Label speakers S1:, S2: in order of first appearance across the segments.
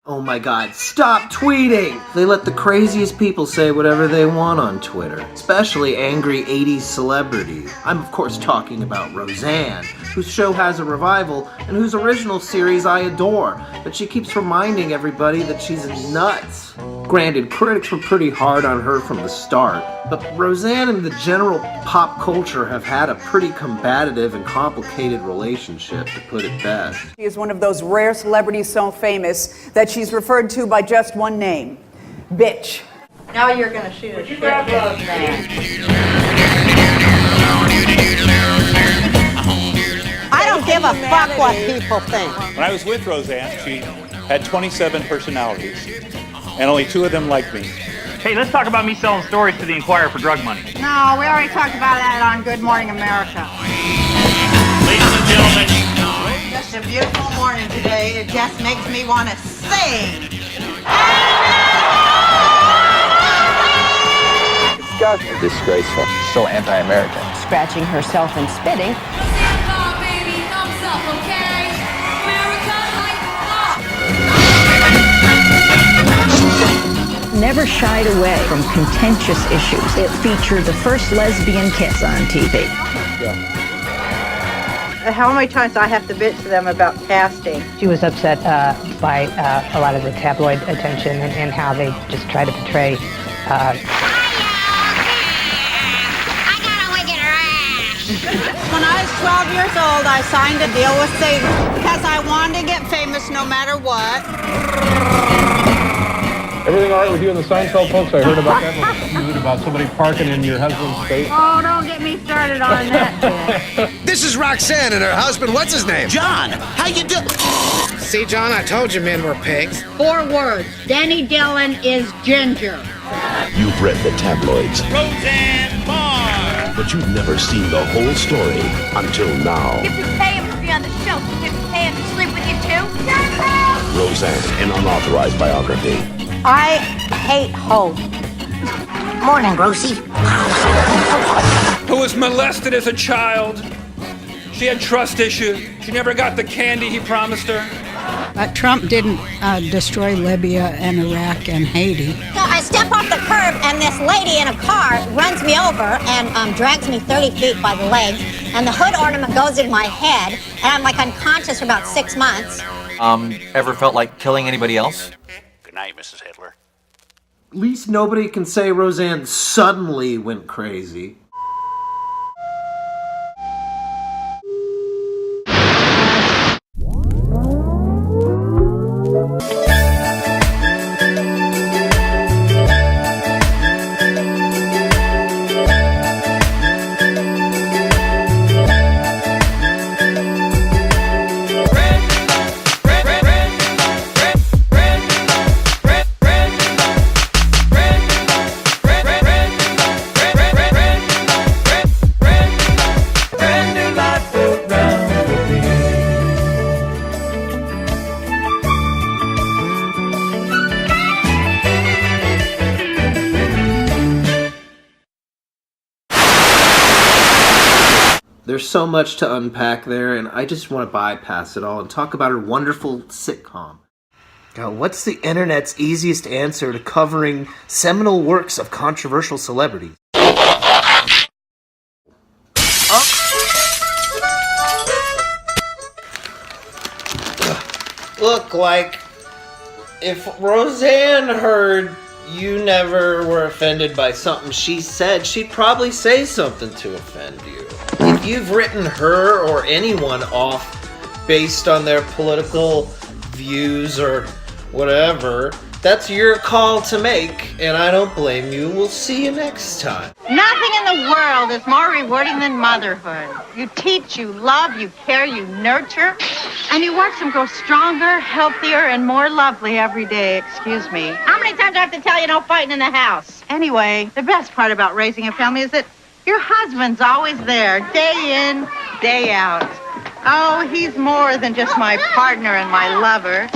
S1: Oh my god, stop tweeting! They let the craziest people say whatever they want on Twitter, especially angry 80s celebrities. I'm of course talking about Roseanne, whose show has a revival and whose original series I adore, but she keeps reminding everybody that she's nuts. Granted, critics were pretty hard on her from the start, but Roseanne and the general pop culture have had a pretty combative and complicated relationship, to put it best.
S2: She is one of those rare celebrities so famous that she's referred to by just one name, bitch.
S3: Now you're gonna shoot a shit man.
S4: I don't give a fuck what people think.
S5: When I was with Roseanne, she had 27 personalities, and only 2 of them liked me.
S6: Hey, let's talk about me selling stories to the Inquirer for drug money.
S4: No, we already talked about that on Good Morning America.
S6: Ladies and gentlemen.
S3: Just a beautiful morning today. It just makes me want to sing.
S7: Disgusting. Disgraceful. So anti-American.
S8: Scratching herself and spitting. Never shied away from contentious issues. It featured the first lesbian kiss on TV.
S7: Yeah.
S3: How many times I have to bitch to them about casting?
S9: She was upset by a lot of the tabloid attention and how they just try to portray.
S4: I got a wicked rash. When I was 12 years old, I signed a deal with Satan because I wanted to get famous no matter what.
S10: Everything all right with you and the Seinfeld folks? I heard about that one. About somebody parking in your husband's space.
S4: Oh, don't get me started on that.
S11: This is Roxanne and her husband. What's his name?
S12: John, how you do?
S11: See, John, I told you men were pigs.
S4: 4 words. Danny Dillon is ginger.
S12: You've read the tabloids.
S6: Roseanne Barr.
S12: But you've never seen the whole story until now.
S4: You have to pay him to be on the show. You have to pay him to sleep with you, too.
S12: Roseanne, an unauthorized biography.
S4: I hate hope.
S8: Morning, Rosie.
S6: Who was molested as a child. She had trust issues. She never got the candy he promised her.
S13: But Trump didn't destroy Libya and Iraq and Haiti.
S4: So I step off the curb and this lady in a car runs me over and drags me 30 feet by the legs, and the hood ornament goes in my head, and I'm like unconscious for about 6 months.
S7: Ever felt like killing anybody else?
S5: Good night, Mrs. Hitler.
S1: At least nobody can say Roseanne suddenly went crazy. There's so much to unpack there, and I just want to bypass it all and talk about her wonderful sitcom. God, what's the internet's easiest answer to covering seminal works of controversial celebrities? Look, like, if Roseanne heard you never were offended by something she said, she'd probably say something to offend you. If you've written her or anyone off based on their political views or whatever, that's your call to make, and I don't blame you. We'll see you next time.
S3: Nothing in the world is more rewarding than motherhood. You teach, you love, you care, you nurture, and you watch them grow stronger, healthier, and more lovely every day. Excuse me. How many times do I have to tell you no fighting in the house? Anyway, the best part about raising a family is that your husband's always there, day in, day out. Oh, he's more than just my partner and my lover.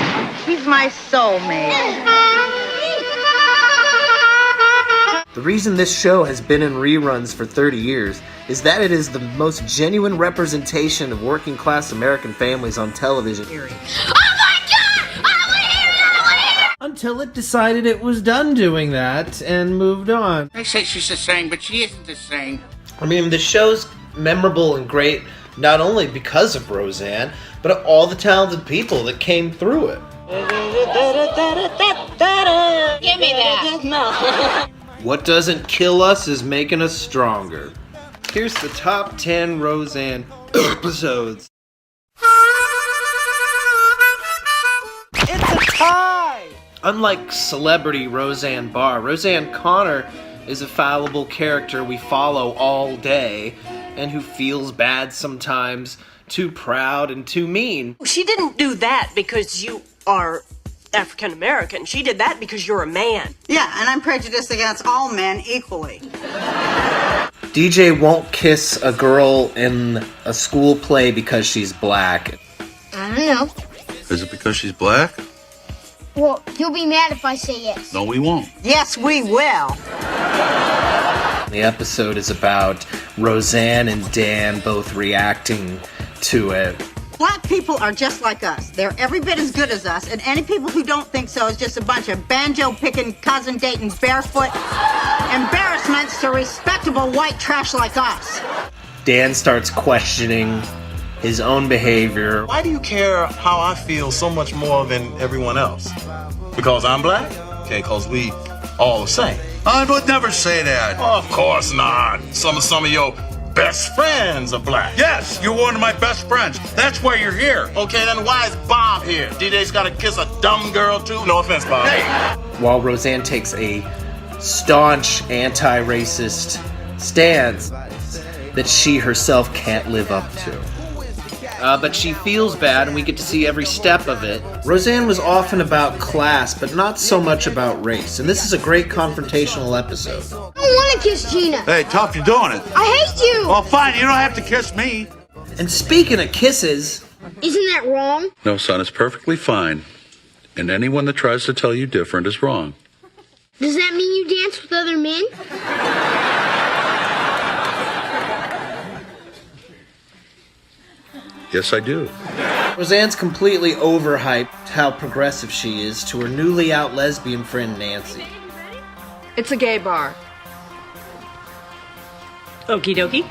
S3: He's my soulmate.
S1: The reason this show has been in reruns for 30 years is that it is the most genuine representation of working class American families on television.
S4: Oh my God! I want to hear it! I want to
S1: until it decided it was done doing that and moved on.
S14: They say she's the same, but she isn't the same.
S1: I mean, the show's memorable and great not only because of Roseanne, but all the talented people that came through it.
S4: Give me that.
S1: No. What doesn't kill us is making us stronger. Here's the top 10 Roseanne episodes. It's a tie! Unlike celebrity Roseanne Barr, Roseanne Connor is a fallible character we follow all day and who feels bad sometimes, too proud and too mean.
S15: She didn't do that because you are African American. She did that because you're a man.
S2: Yeah, and I'm prejudiced against all men equally.
S1: DJ won't kiss a girl in a school play because she's black.
S16: I don't know.
S17: Is it because she's black?
S16: Well, you'll be mad if I say yes.
S17: No, we won't.
S2: Yes, we will.
S1: The episode is about Roseanne and Dan both reacting to it.
S2: Black people are just like us. They're every bit as good as us, and any people who don't think so is just a bunch of banjo-picking, cousin-dating, barefoot embarrassments to respectable white trash like us.
S1: Dan starts questioning his own behavior.
S18: Why do you care how I feel so much more than everyone else? Because I'm black? Okay, because we all the same.
S17: I would never say that.
S18: Of course not. Some of your best friends are black.
S17: Yes, you're one of my best friends. That's why you're here.
S18: Okay, then why is Bob here? DJ's gotta kiss a dumb girl too? No offense, Bob.
S17: Hey.
S1: While Roseanne takes a staunch anti-racist stance that she herself can't live up to. But she feels bad, and we get to see every step of it. Roseanne was often about class, but not so much about race, and this is a great confrontational episode.
S16: I don't want to kiss Gina.
S17: Hey, Tough, you're doing it.
S16: I hate you.
S17: Well, fine, you don't have to kiss me.
S1: And speaking of kisses...
S16: Isn't that wrong?
S17: No, son, it's perfectly fine. And anyone that tries to tell you different is wrong.
S16: Does that mean you dance with other men?
S17: Yes, I do.
S1: Roseanne's completely overhyped how progressive she is to her newly out lesbian friend Nancy.
S19: It's a gay bar.
S20: Okie dokie.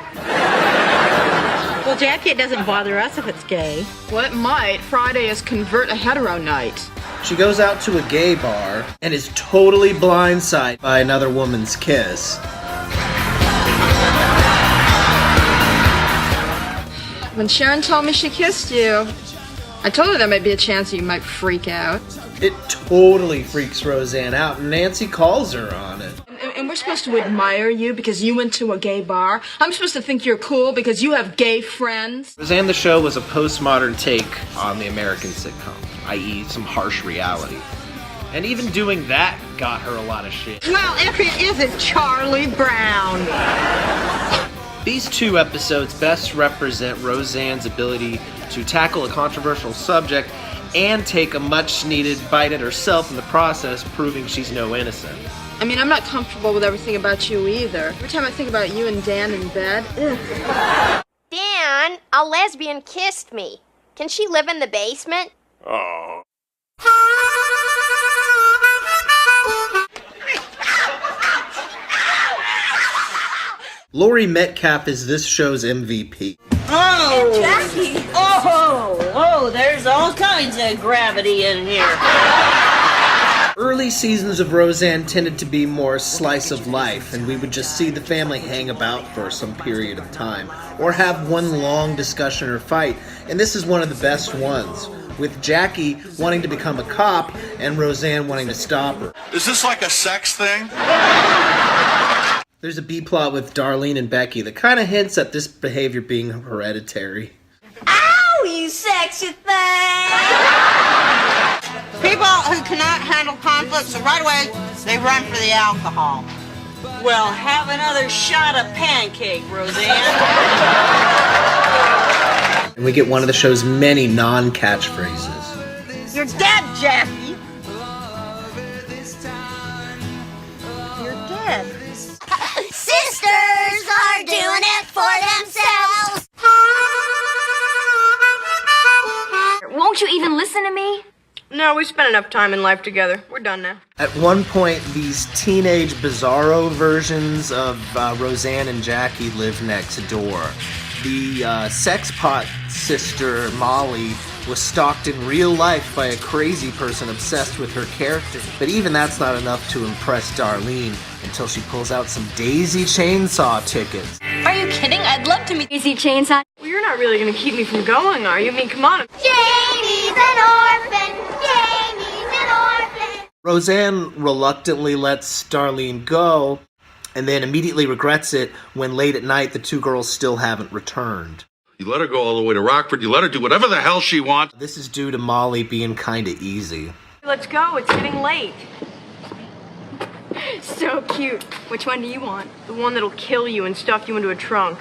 S20: Well, Jackie, it doesn't bother us if it's gay.
S19: Well, it might. Friday is convert a hetero night.
S1: She goes out to a gay bar and is totally blindsided by another woman's kiss.
S19: When Sharon told me she kissed you, I told her there might be a chance that you might freak out.
S1: It totally freaks Roseanne out, and Nancy calls her on it.
S19: And we're supposed to admire you because you went to a gay bar. I'm supposed to think you're cool because you have gay friends.
S1: Roseanne the Show was a postmodern take on the American sitcom, i.e. some harsh reality. And even doing that got her a lot of shit.
S2: Well, if it isn't Charlie Brown.
S1: These two episodes best represent Roseanne's ability to tackle a controversial subject and take a much-needed bite at herself in the process, proving she's no innocent.
S19: I mean, I'm not comfortable with everything about you either. Every time I think about you and Dan in bed, ugh.
S16: Dan, a lesbian kissed me. Can she live in the basement?
S18: Oh.
S1: Laurie Metcalf is this show's MVP.
S20: Oh, Jackie! Oh, there's all kinds of gravity in here.
S1: Early seasons of Roseanne tended to be more slice of life, and we would just see the family hang about for some period of time, or have one long discussion or fight, and this is one of the best ones, with Jackie wanting to become a cop and Roseanne wanting to stop her.
S17: Is this like a sex thing?
S1: There's a B-plot with Darlene and Becky that kind of hints at this behavior being hereditary.
S20: Ow, you sexy thing!
S2: People who cannot handle conflict, so right away, they run for the alcohol.
S20: Well, have another shot of pancake, Roseanne.
S1: And we get one of the show's many non-catchphrases.
S2: You're dead, Jackie. You're dead.
S16: Sisters are doing it for themselves.
S21: Won't you even listen to me?
S15: No,
S19: No, we spent enough time in life together. We're done now.
S1: At one point, these teenage bizarro versions of Roseanne and Jackie live next door. The sex pot sister, Molly, was stalked in real life by a crazy person obsessed with her character. But even that's not enough to impress Darlene until she pulls out some Daisy Chainsaw tickets.
S19: Are you kidding? I'd love to meet Daisy Chainsaw. Well, you're not really going to keep me from going, are you? I mean, come on.
S4: Jamie's an orphan. Jamie's an orphan.
S1: Roseanne reluctantly lets Darlene go, and then immediately regrets it when late at night the two girls still haven't returned.
S17: You let her go all the way to Rockford. You let her do whatever the hell she wants.
S1: This is due to Molly being kinda easy.
S19: Let's go. It's getting late. So cute. Which one do you want? The one that'll kill you and stuff you into a trunk.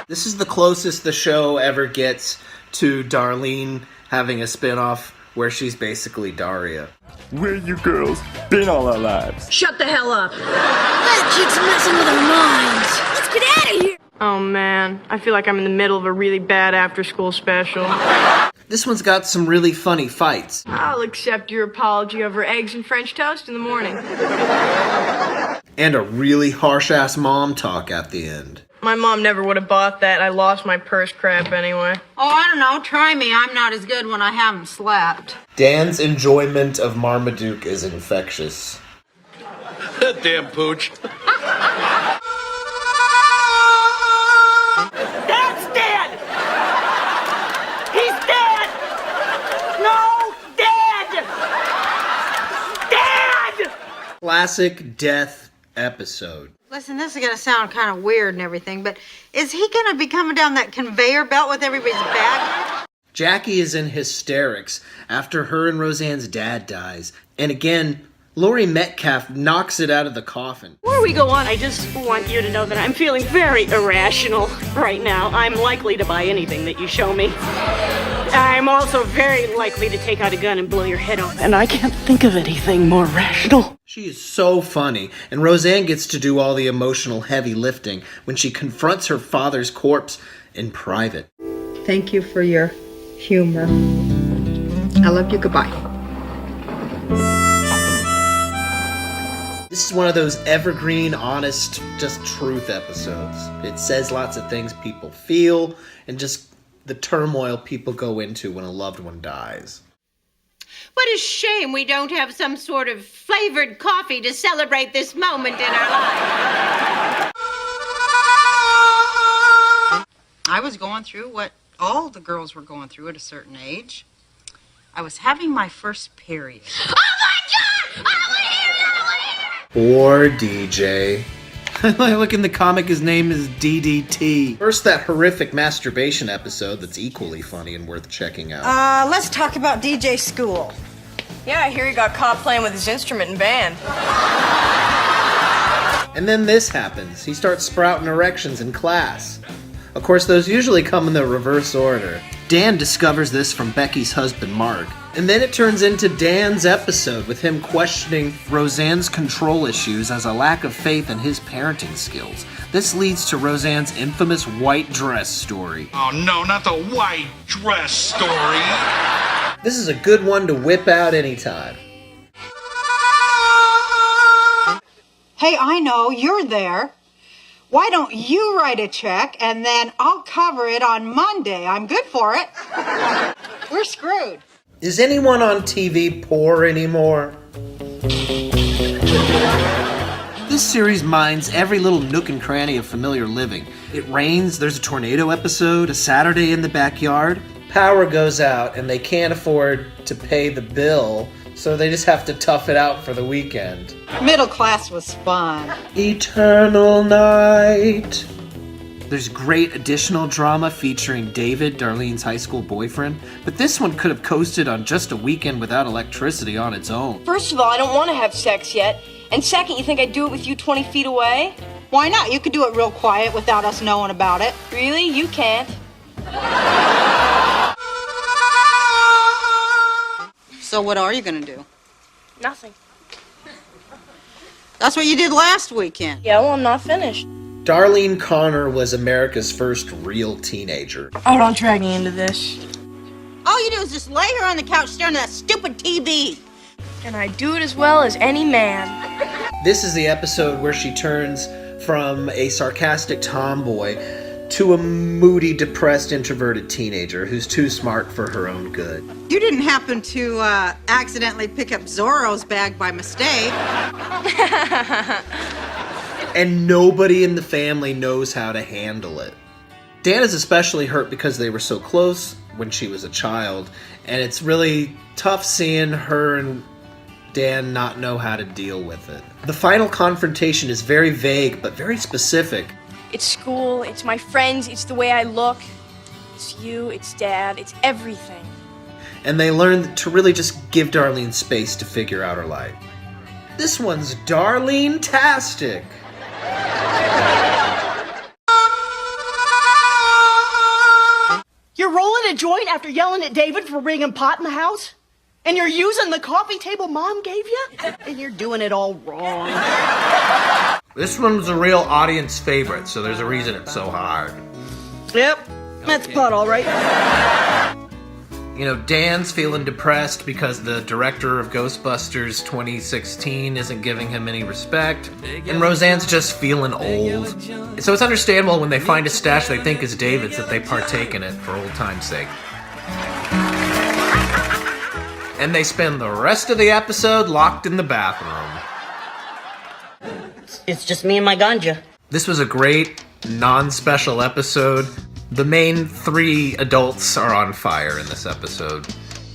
S1: This is the closest the show ever gets to Darlene having a spinoff where she's basically Daria.
S21: Where you girls been all our lives?
S19: Shut the hell up. That kid's messing with our minds. Let's get out of here. Oh, man. I feel like I'm in the middle of a really bad after-school special.
S1: This one's got some really funny fights.
S19: I'll accept your apology over eggs and French toast in the morning.
S1: And a really harsh-ass mom talk at the end.
S19: My mom never would have bought that. I lost my purse crap anyway.
S2: Oh, I don't know. Try me. I'm not as good when I haven't slept.
S1: Dan's enjoyment of Marmaduke is infectious.
S17: That damn pooch.
S20: Dad's dead! He's dead! No! Dead! Dad!
S1: Classic death episode.
S2: Listen, this is going to sound kind of weird and everything, but is he going to be coming down that conveyor belt with everybody's baggage?
S1: Jackie is in hysterics after her and Roseanne's dad dies. And again, Laurie Metcalf knocks it out of the coffin.
S15: Before we go on, I just want you to know that I'm feeling very irrational right now. I'm likely to buy anything that you show me. I'm also very likely to take out a gun and blow your head off. And I can't think of anything more rational.
S1: She is so funny, and Roseanne gets to do all the emotional heavy lifting when she confronts her father's corpse in private.
S13: Thank you for your humor. I love you. Goodbye.
S1: This is one of those evergreen, honest, just truth episodes. It says lots of things people feel and just the turmoil people go into when a loved one dies.
S22: What a shame we don't have some sort of flavored coffee to celebrate this moment in our life.
S2: I was going through what all the girls were going through at a certain age. I was having my first period.
S22: Oh my God! I want to hear it! I want to hear it!
S1: Poor DJ. Look, in the comic, his name is DDT. First, that horrific masturbation episode that's equally funny and worth checking out.
S2: Let's talk about DJ School.
S19: Yeah, I hear he got caught playing with his instrument in band.
S1: And then this happens. He starts sprouting erections in class. Of course, those usually come in the reverse order. Dan discovers this from Becky's husband, Mark. And then it turns into Dan's episode with him questioning Roseanne's control issues as a lack of faith in his parenting skills. This leads to Roseanne's infamous white dress story.
S17: Oh no, not the white dress story.
S1: This is a good one to whip out anytime.
S2: Hey, I know, you're there. Why don't you write a check and then I'll cover it on Monday? I'm good for it. We're screwed.
S1: Is anyone on TV poor anymore? This series mines every little nook and cranny of familiar living. It rains, there's a tornado episode, a Saturday in the backyard. Power goes out and they can't afford to pay the bill, so they just have to tough it out for the weekend.
S2: Middle class was fun.
S1: Eternal night. There's great additional drama featuring David, Darlene's high school boyfriend, but this one could have coasted on just a weekend without electricity on its own.
S19: First of all, I don't want to have sex yet. And second, you think I'd do it with you 20 feet away?
S2: Why not? You could do it real quiet without us knowing about it.
S19: Really? You can't.
S2: So what are you going to do?
S19: Nothing.
S2: That's what you did last weekend.
S19: Yeah, well, I'm not finished.
S1: Darlene Connor was America's first real teenager.
S19: Oh, don't drag me into this.
S2: All you do is just lay here on the couch staring at that stupid TV.
S19: And I do it as well as any man.
S1: This is the episode where she turns from a sarcastic tomboy to a moody, depressed, introverted teenager who's too smart for her own good.
S2: You didn't happen to accidentally pick up Zorro's bag by mistake.
S1: And nobody in the family knows how to handle it. Dan is especially hurt because they were so close when she was a child, and it's really tough seeing her and Dan not know how to deal with it. The final confrontation is very vague, but very specific.
S19: It's school, it's my friends, it's the way I look. It's you, it's Dad, it's everything.
S1: And they learn to really just give Darlene space to figure out her life. This one's Darlene-tastic.
S9: You're rolling a joint after yelling at David for bringing pot in the house? And you're using the coffee table Mom gave you? And you're doing it all wrong.
S1: This one's a real audience favorite, so there's a reason it's so hard.
S9: Yep, that's pot all right.
S1: You know, Dan's feeling depressed because the director of Ghostbusters 2016 isn't giving him any respect, and Roseanne's just feeling old. So it's understandable when they find a stash they think is David's that they partake in it for old time's sake. And they spend the rest of the episode locked in the bathroom.
S9: It's just me and my ganja.
S1: This was a great, non-special episode. The main three adults are on fire in this episode.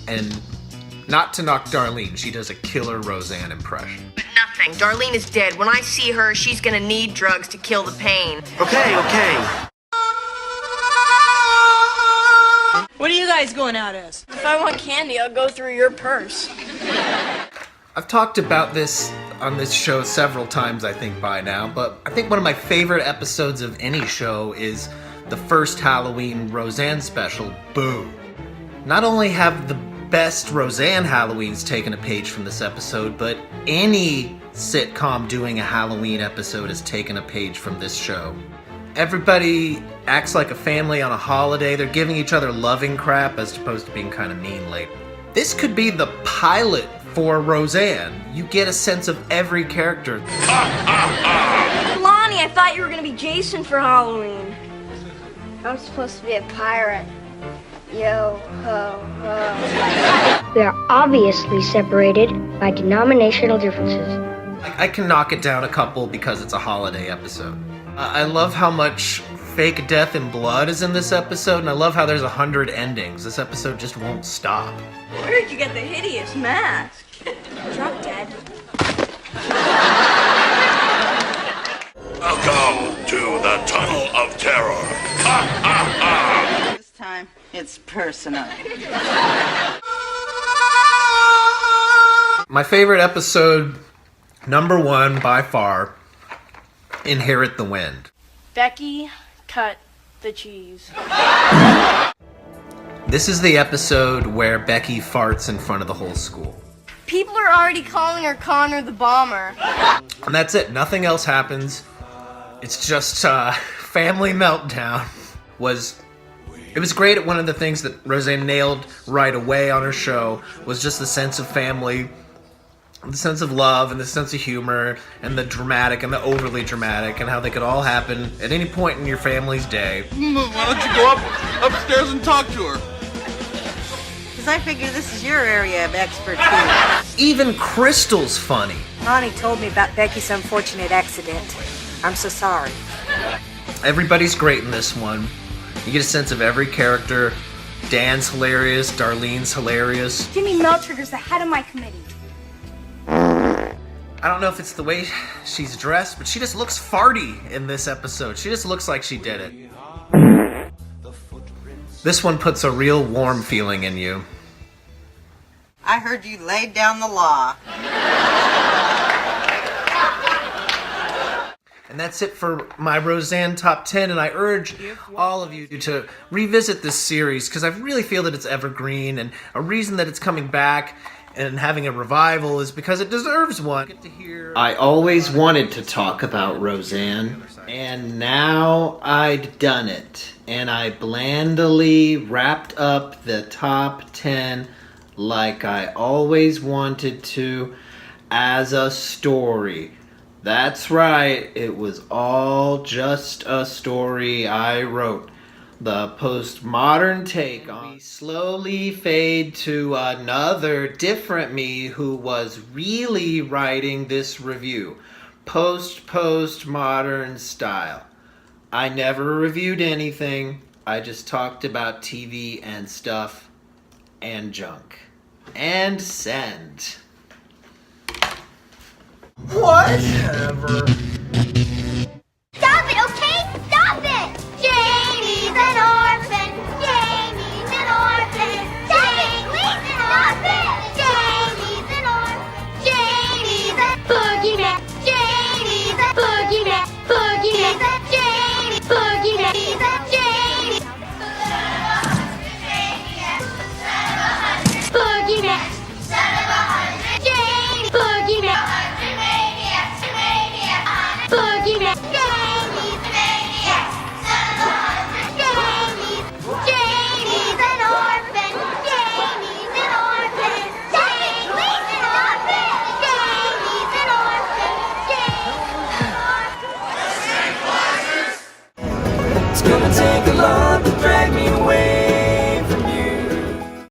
S1: And not to knock Darlene, she does a killer Roseanne impression.
S10: Nothing. Darlene is dead. When I see her, she's gonna need drugs to kill the pain.
S9: Okay. What are you guys going out as?
S19: If I want candy, I'll go through your purse.
S1: I've talked about this on this show several times, I think, by now, but I think one of my favorite episodes of any show is the first Halloween Roseanne special, Boo. Not only have the best Roseanne Halloweens taken a page from this episode, but any sitcom doing a Halloween episode has taken a page from this show. Everybody acts like a family on a holiday. They're giving each other loving crap as opposed to being kind of mean later. This could be the pilot for Roseanne. You get a sense of every character.
S19: Lonnie, I thought you were gonna be Jason for Halloween.
S23: I'm supposed to be a pirate. Yo ho ho. We are obviously separated by denominational differences.
S1: I can knock it down a couple because it's a holiday episode. I love how much fake death and blood is in this episode, and I love how there's 100 endings. This episode just won't stop.
S19: Where did you get the hideous mask?
S23: Drop dead.
S12: Welcome to the Tunnel of Terror.
S2: This time, it's personal.
S1: My favorite episode, number one by far, Inherit the Wind.
S19: Becky, cut the cheese.
S1: This is the episode where Becky farts in front of the whole school.
S19: People are already calling her Connor the Bomber.
S1: And that's it. Nothing else happens. It's just family meltdown. It was great. One of the things that Roseanne nailed right away on her show was just the sense of family, the sense of love, and the sense of humor, and the dramatic and the overly dramatic, and how they could all happen at any point in your family's day.
S24: Why don't you go upstairs and talk to her?
S2: Because I figure this is your area of expertise.
S1: Even Crystal's funny.
S25: Lonnie told me about Becky's unfortunate accident. I'm so sorry.
S1: Everybody's great in this one. You get a sense of every character. Dan's hilarious, Darlene's hilarious.
S25: Jimmy Meltrigger's the head of my committee.
S1: I don't know if it's the way she's dressed, but she just looks farty in this episode. She just looks like she did it. This one puts a real warm feeling in you.
S2: I heard you laid down the law.
S1: And that's it for my Roseanne Top 10, and I urge all of you to revisit this series, because I really feel that it's evergreen, and a reason that it's coming back and having a revival is because it deserves one. I always wanted to talk about Roseanne, and now I'd done it. And I blandly wrapped up the top 10 like I always wanted to, as a story. That's right, it was all just a story I wrote. The postmodern take on me slowly fade to another different me who was really writing this review. Postmodern style. I never reviewed anything. I just talked about TV and stuff and junk. And send. Whatever.